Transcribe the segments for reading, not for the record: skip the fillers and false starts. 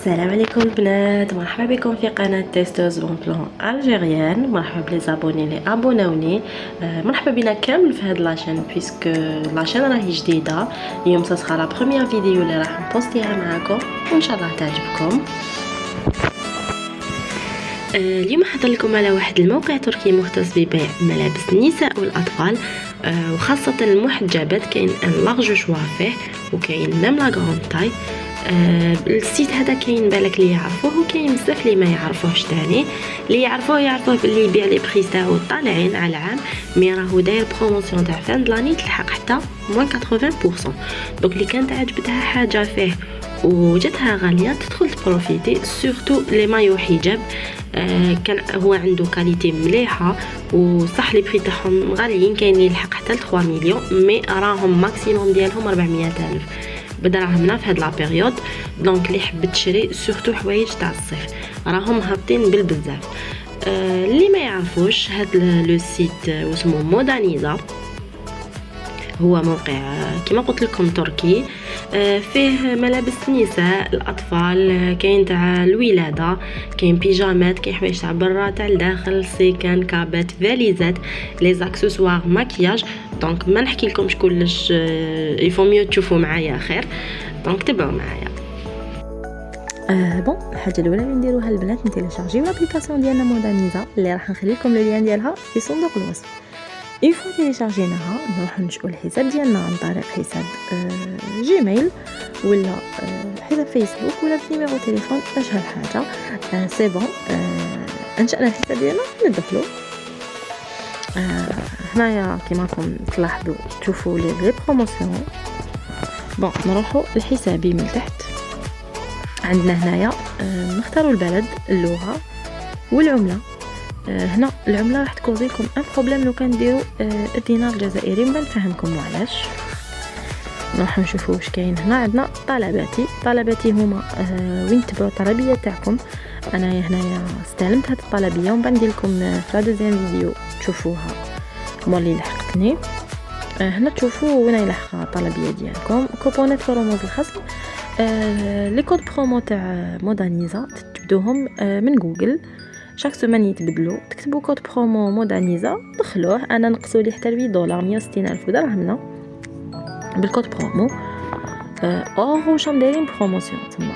السلام عليكم البنات، مرحبا بكم في قناه تيستوز بون بلان الجيريان. مرحبا بلي زابوني لي ابوناوني، مرحبا بنا كامل في هاد لاشين بيسك لاشين راهي جديده. اليوم سا لا بروميير فيديو اللي راح نبوستيها معاكم وان شاء الله تعجبكم. اليوم حضر لكم على واحد الموقع تركي مختص ببيع ملابس النساء والاطفال، وخاصه المحجبات. كاين ان لارج شوا فيه وكاين ميم لا غران تاي. السيت هذا كاين بالك اللي يعرفوه وكاين بزاف اللي ما يعرفوهش تاني. اللي يعرفوه باللي يبيع لي بريس تاعو طالعين على العام، مي راهو داير بروموسيون تاع فان دلاني تلحق حتى موان 80%. دونك اللي كانت عجبتها حاجه فيه وجاتها غاليه تدخل تبروفيتي، سورتو لي مايو حجاب. كان هو عنده كاليتي مليحه وصح لي بري تاعهم غاليين، كاين اللي يلحق حتى ل 3 مليون، مي راهم ماكسيموم ديالهم 400 الف بدراهمنا في هاد لا بيريود. دونك اللي حبت تشري سورتو حوايج تاع الصيف راهم هابطين بالبزاف. اللي ما يعرفوش هاد لو سيت اسمه مودانيزا، هو موقع كما قلت لكم تركي، فيه ملابس النساء الاطفال، كاين تاع الولاده، كاين بيجامات، كاين حوايج تاع برا تاع الداخل، سيكان، كابات، فاليزات، لي زاكسسوار، مكياج. دونك ما نحكي لكمش كلش، يفو ميو تشوفوا معايا خير. دونك تبعوا معايا. بون الحاجه الاولى اللي نديروها البنات نتيليشارجيو لابليكاسيون ديالنا مودانيزا اللي راح نخلي لكم لو لين ديالها في صندوق الوصف. اون فوا تيليشارجيناها نروحو نشؤو الحساب ديالنا عن طريق حساب جيميل ولا حساب فيسبوك ولا بنيميرو تليفون. اشهر حاجه سي بون انشأنا الحساب ديالنا ندخلو. هنايا كيما راكم تلاحظوا تشوفوا لي بروموسيون. بون نروحوا لحسابي من تحت. عندنا هنايا نختاروا البلد، اللغه والعمله. هنا العمله راح تكوزي لكم ان بروبليم لو كان ديروا الدينار الجزائري، من نفهمكم علاش. نروح نشوفوا واش كاين. هنا عندنا طلباتي هما وين تبعوا الطلبيه تاعكم. انا هنايا استلمت هذه الطلبيه ومن بعد ندير لكم في لا دوزيام فيديو تشوفوها هما اللي لحقتني. هنا تشوفوا وين يلحق الطلبيه ديالكم. كوبونات رموز الخصم، لي كود برومو تاع مودانيزا تبدوهم من جوجل، شاك سيمانه يتبدلوا. تكتبوا كود برومو مودانيزا دخلوه. انا نقصوا لي حتى $8 160,000 درهمنا بالكود برومو. واش دايرين بروموسيون تما،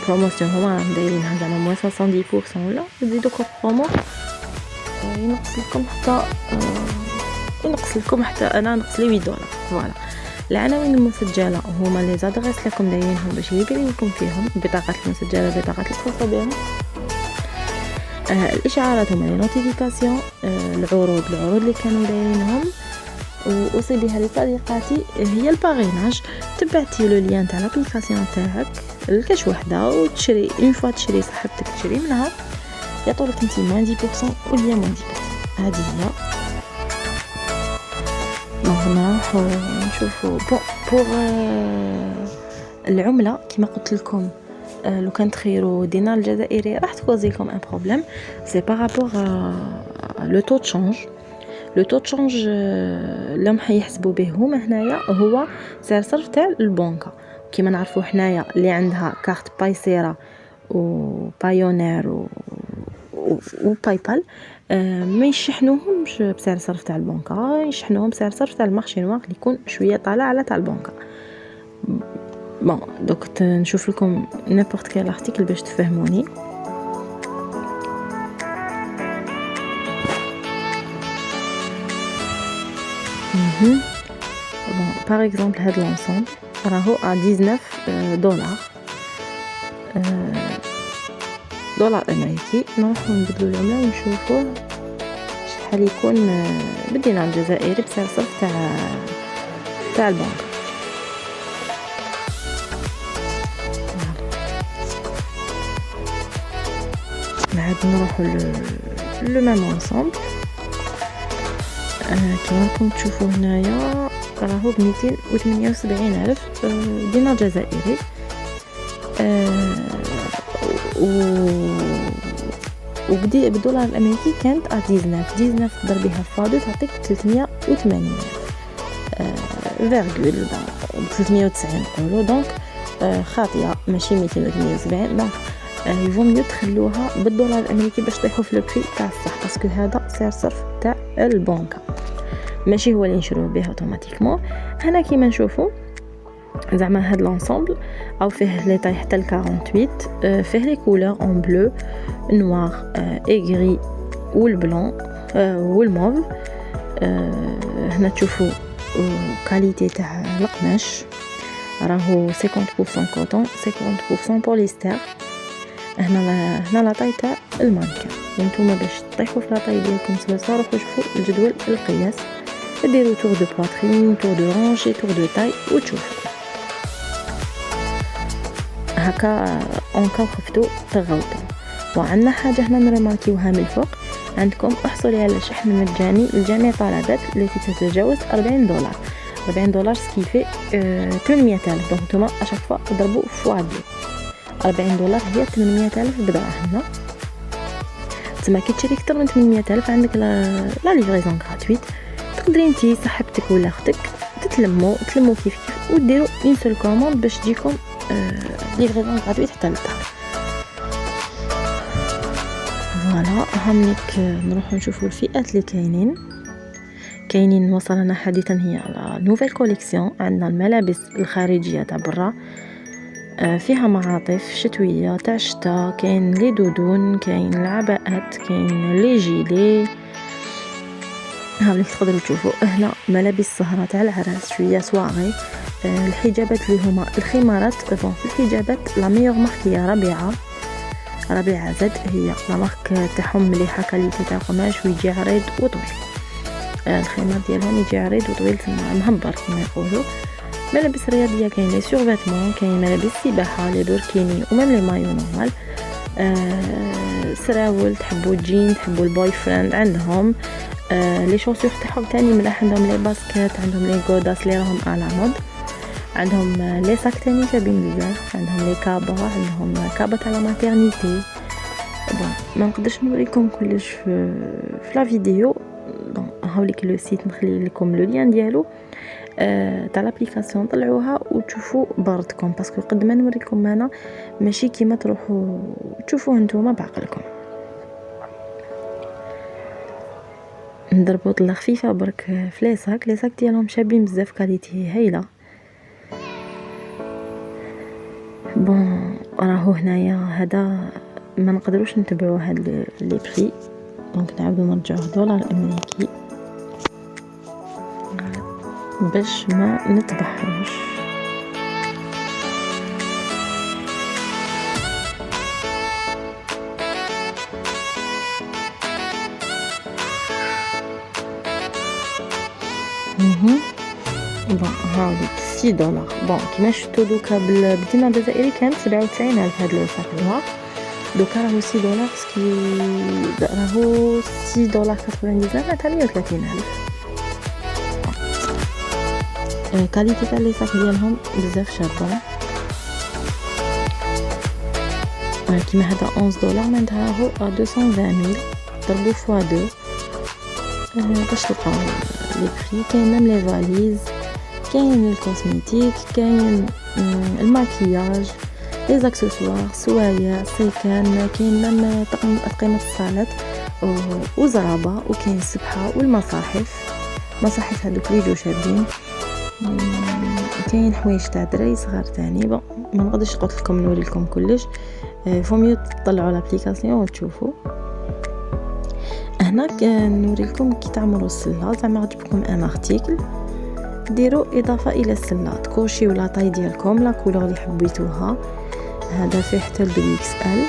بروموسيون هما دايرينها زعما موان 70% ولا تزيدوا كود برومو ينقص لكم حتى انا نقص لي $8. فوالا العناوين المسجله هما لي زادريس لكم دايرينهم باش يقري لكم فيهم البطاقات المسجله، البطاقات الخاصه بهم. الاشعارات هما لي نوتيفيكاسيون، العروض اللي كانوا دايرينهم. واوصي بها لصديقاتي هي الباريناج. تبعتي له لين تاع لابليكاسيون تاعك لكاش وحده وتشري. اون فوا تشري صاحبتك تشري منها يعطولك انت موان 10% ولا موان 10%. هذه هي. نروحو نشوفو بور العمله كما قلت لكم. لو كان تخيروا دينار الجزائري راح تكوزي لكم ان بروبليم، سي بارابور لو تو تشونج. لو تو تشونج لم حيحسبوا به هما هنايا هو سعر صرف تاع البنكه. كيما نعرفوا حنايا اللي عندها كارت بايسيرا وبايونير وباي بال ما يشحنوهمش بسعر صرف تاع البنكه، يشحنوهم بسعر صرف تاع المارشي نوار اللي يكون شويه طالع على تاع البنكه. بون دوك نشوف لكم نيبورت كيل ارتيكل باش تفهموني. بون باغ اكزومبل هاد لونسون راهو $19 امريكي. نروحو نبدلو العمله ونشوفوه شحال يكون بالدينار الجزائري بسعر صرف تاع البنك. بعد نروحو لو ميم انصامبل. كما راكم تشوفوا هنايا راهو $278,000 دينار جزائري. وبدي بالدولار الامريكي كانت 19 تضرب بها فادو تعطيك 380 فيرغول 390 نقولوا. دونك خاطئه ماشي 278. دونك يفهم ميو تخلوها بالدولار الامريكي باش تطيحوا في لو بري تاع الصح، باسكو هذا سعر صرف تاع البنكه ماشي هو اللي نشروه به اوتوماتيكمون. هنا كيما نشوفوا زعما هاد لونسومبل او فيه لي طاي حتى ل 48، فيه لي كولور اون بلو نوار اي غري والبلون والموف. هنا تشوفوا كاليتي تاع القماش راهو 50% كوتون 50% بوليستر. هنا لا طاي تاع المانكا، وانتوما باش تطيحوا في لا طاي ديالكم سوا روحوا شوفوا الجدول القياس، ديروا تور دو بواترين تور دو رونشي تور دو تاي وتشوفوا هكا اونكا خفتوا تغوطوا. وعندنا حاجه هنا نرماركيوها من الفوق، عندكم احصلي على شحن مجاني لجميع طلبات التي تتجاوز $40. $40 سكيفي 800,000. دونك نتوما اشاك فوا تضربوا فوا دو. $40 هي 800,000 بدراهم. تما كي تشري اكثر من 800,000 عندك لا ليفريزون غراتويت. تقدري انتي صاحبتك ولا اختك تتلموا كيف كيف وديروا اون سول كوموند باش تجيكم ليفريزون غراتويت حتى للدار. فوالا همنيك نروحو نشوفو الفئات اللي كاينين وصلنا حديثا هي على نوفيل كوليكسيون. عندنا الملابس الخارجيه تاع برا، فيها معاطف شتويه تاع الشتا، كاين لي دودون، كاين العباءات، كاين لي جيلي. هاوليك تقدروا تشوفوا هنا ملابس سهره تاع العراس شويه سواغي. الحجابات اللي هما الخمارات. في الحجابات لا ميور مارك هي ربيعه زد، هي لا مارك تاعهم مليحه، كاليتي تاع قماش ويجي عريض وطويل. الخمار ديالهم يجي عريض وطويل مهبر كما يقولوا. ملابس رياضيه كاين لي سورفيتمون، كاين ملابس سباحه لي بوركيني وميم لي مايو نورمال. سراول تحبوا جين تحبوا البوي فريند عندهم. لي شوسور تاعهم تاني ملاح، عندهم لي باسكيت، عندهم لي غوداس لي راهم على مود، عندهم لي ساك تاني شابين بزاف، عندهم لي كابا، عندهم كابا تاع لا ماتيرنيتي. بون ما نقدرش نوريكم كلش في لا فيديو. دونك هاوليك لو سيت نخلي لكم لو لين ديالو تاع لابليكاسيون، طلعوها وتشوفوا بردكم، باسكو قد ما نوريكم انا ماشي كيما تروحوا تشوفوه نتوما بعقلكم. نضربوا طله خفيفه برك في لي ساك ديالهم شابين بزاف، كاليتي هايله. بون راهو هنايا هذا ما نقدروش نتبعوا هاد لي بري، دونك نعاودو نرجعوه دولار امريكي باش ما نتبحروش. بون هاولي $6. بون كيما شفتو دوكا بالدينار الجزائري كانت 97,000 هاد لو ساك نوار، دوكا راهو $6 سكي راهو $6.99 تاع 130,000. كاليتي تاع لي ساك ديالهم بزاف شابه. كيما هذا $11 معناتها راهو 220,000 ضربوا فوا دو باش تلقاو لي بري. كاين ميم لي فاليز، كاين الكوزميتيك، كاين الماكياج، لي زاكسسوار، سوايع، سيكان، كاين ميم طقم الصالات وزرابه، وكاين السبحه والمصاحف. مصاحف هذوك لي جو شابين. كاين حوايج تاع دراري صغار تاني. بون ما نقدرش قلت لكم نوري لكم كلش، فوميو تطلعوا لابليكاسيون وتشوفوا. هنا نوري لكم كي تعملوا السله. زعما عجبكم ان ارتيكل ديروا اضافه الى السله، تكوشيو لا طاي ديالكم لا كولور اللي حبيتوها. هذا فيه حتى الدبل اكس ال،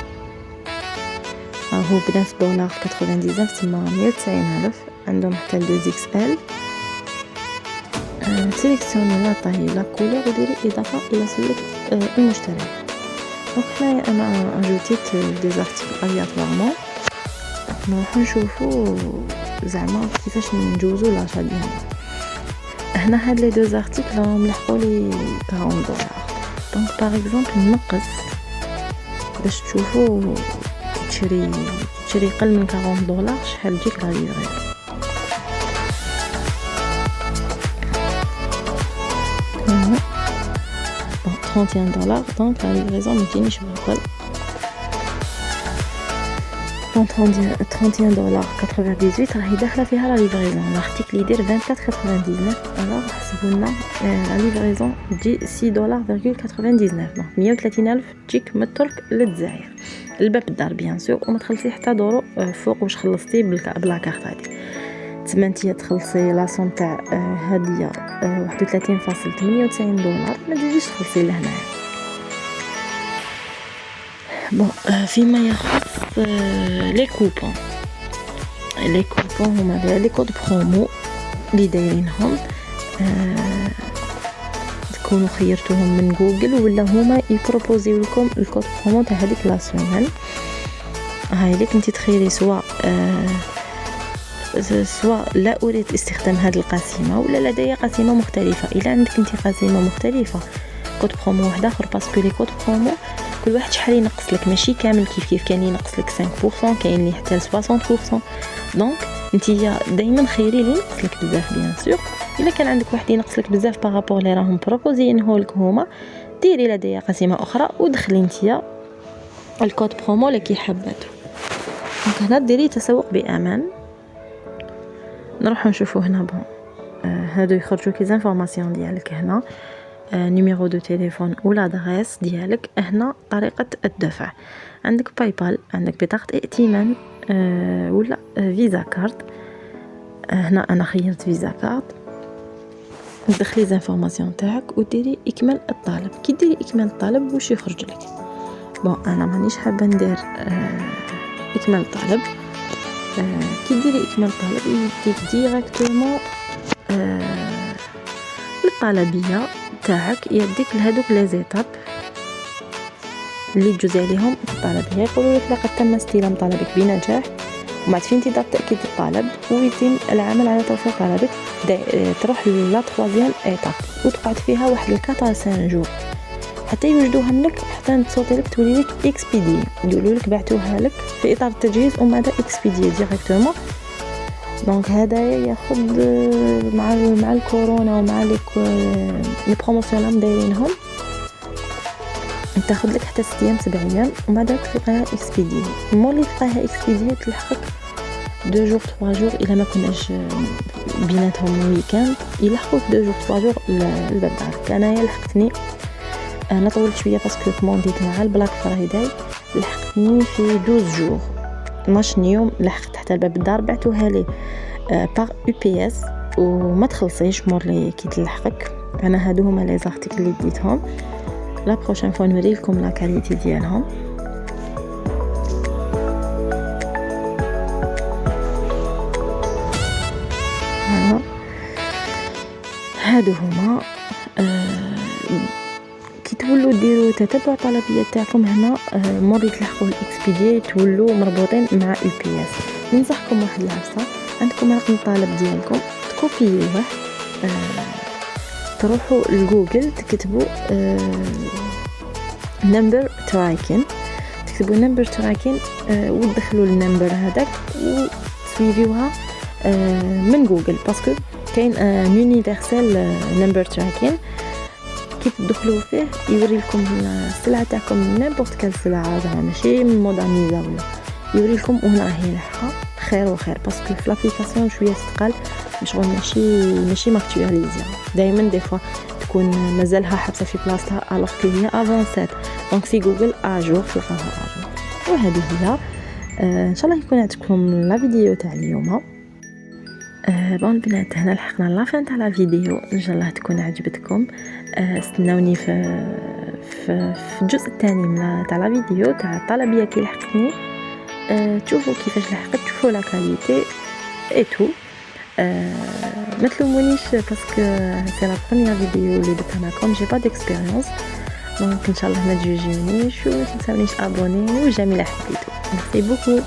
راهو $9.99 تما 190,000. عندهم حتى ال 2 اكس ال. سيليكسيوني لا طاي لا كولور وديري اضافه الى سله المشتري. دونك هنايا انا اجوتيت دي زارتيكل الياتوارمون. نروحو نشوفو زعما كيفاش نجوزو لاشا ديالنا. هنا هاد لي دو زارتيكل راهم لحقوا لي $40. دونك باغ اكزومبل نقص باش تشوفوا تشري قل من $40 شحال تجيك لا ليفري. بون $31. دونك لا ليفريزون ما تجينيش بالقل. دونك $31.98 راهي داخله فيها لا ليفريزون. l'article يدير 24,99. alors حسبوا لنا لا ليفريزون تجي $6.99. دونك 130,000 تجيك من الترك للجزائر الباب الدار بيان سور، وما تخلصي حتى دورو فوق واش خلصتي بلا كارت هذه. تمنتيه تخلصي لاصون تاع هديه $31.98. ما تجيش تخلصي لهنايا. بون فيما يخص لي كوبون هما لي كود برومو اللي دايرينهم، تكونوا خيرتوهم من جوجل ولا هما يبروبوزيو لكم الكود برومو تاع هذيك لا سيمين. هاي ليك انت تخيري سواء لا أريد استخدام هذه القسيمة ولا لدي قسيمة مختلفة. إلا عندك انت قسيمة مختلفة كود برومو واحد آخر، باسكو لي كود برومو كل واحد شحال ينقص لك، ماشي كامل كيف كاين ينقص لك 5%، كاين اللي حتى 60%. دونك انت دائما خيري لي ينقص لك بزاف بيان سور. الا كان عندك واحد ينقص لك بزاف بارابور لي راهم بروبوزينه لك هما، ديري لدي قسيمة أخرى ودخلي انت الكود برومو اللي كيحباتو. دونك هنا ديري تسوق بأمان. نروح نشوفوا هنا بون هادو يخرجوا كي زانفورماسيون ديالك هنا، نيميرو دو تليفون ولا ادريس ديالك. هنا طريقه الدفع، عندك باي بال، عندك بطاقه ائتمان ولا فيزا كارد. هنا انا خيرت فيزا كارد. تدخلي زانفورماسيون تاعك وديري اكمال الطلب. كي ديري اكمال الطلب واش يخرج لك؟ بون انا مانيش حابه ندير اكمال الطلب. كي ديري اكمال الطلب يديك ديريكتومون الطلبيه تاعك، يديك لهذوك لي زيتاب اللي تجوز عليهم الطلبيه. يقولوا لك لقد تم استلام طلبك بنجاح، ومع فين تقدر تاكيد الطلب ويتم العمل على توفير طلبك. تروح لا 3 ايتاب وتقعد فيها واحد 4 جور حتى يوجدوها منك، حتى تصوتي لك تولي لك اكسبيدي، يقولوا لك بعثوها لك في اطار التجهيز ومن بعد اكسبيدي ديريكتومون. دونك هذا ياخذ مع الكورونا ومع لي بروموسيون اللي دايرينهم، تاخذ لك حتى 6 ايام 7 ايام ومن بعد تلقاها اكسبيدي. مولي تلقاها اكسبيدي تلحقك 2 جور 3 جور، الا ما كناش بيناتهم ويكاند يلحقوك 2 جور 3 جور الباب دارك. انايا لحقتني، انا طولت شويه باسكو كومونديت مع البلاك فرايداي، لحقتني في 12 جور 12 يوم. لحقت حتى الباب الدار، بعثوها لي باغ يو بي اس وما تخلصيش مورلي كي تلحقك. انا هادو هما لي زارتيكل اللي ديتهم. لا بروشين فوا نوريلكم لا كاليتي ديالهم. هادو هما كي تولوا ديروا تتبع طلبيات تاعكم هنا موري تلحقوا الاكسبيدي تولوا مربوطين مع يو بي اس. ننصحكم واحد العبسه، عندكم رقم الطالب ديالكم تكوبيوه، تروحوا لجوجل تكتبوا نمبر تراكن، تكتبوا نمبر تراكن وتدخلوا النمبر هذاك وتسويفيوها من جوجل، باسكو كاين يونيفرسال نمبر تراكين. كي تدخلوا فيه يوري لكم السلعه تاعكم، نيمبورط كال سلعه زعما ماشي مودرنيزا ولا، يوري لكم وهنا راهي لحقه خير وخير، باسكو في لابليكاسيون شويه ثقال شغل ماشي ماكتواليزي. دائما دي فوا تكون مازالها حابسه في بلاصتها الوغ كو هي افونسات. دونك في جوجل اجور تلقاها اجور. وهذه هي ان شاء الله يكون عجبكم لا فيديو تاع اليوم. بون البنات هنا لحقنا لافين تاع لا فيديو، ان شاء الله تكون عجبتكم. استناوني في الجزء الثاني من تاع لا فيديو تاع الطلبيه كي لحقتني. تشوفوا كيفاش لحقت، تشوفوا لا كاليتي اي تو. ما تلومونيش باسكو سي لا بروميير فيديو اللي درتها معكم، جي با ديكسبيريونس. دونك ان شاء الله ما تجوجيونيش وما تنساونيش ابوني وجميله حبيتو. ميرسي بوكو.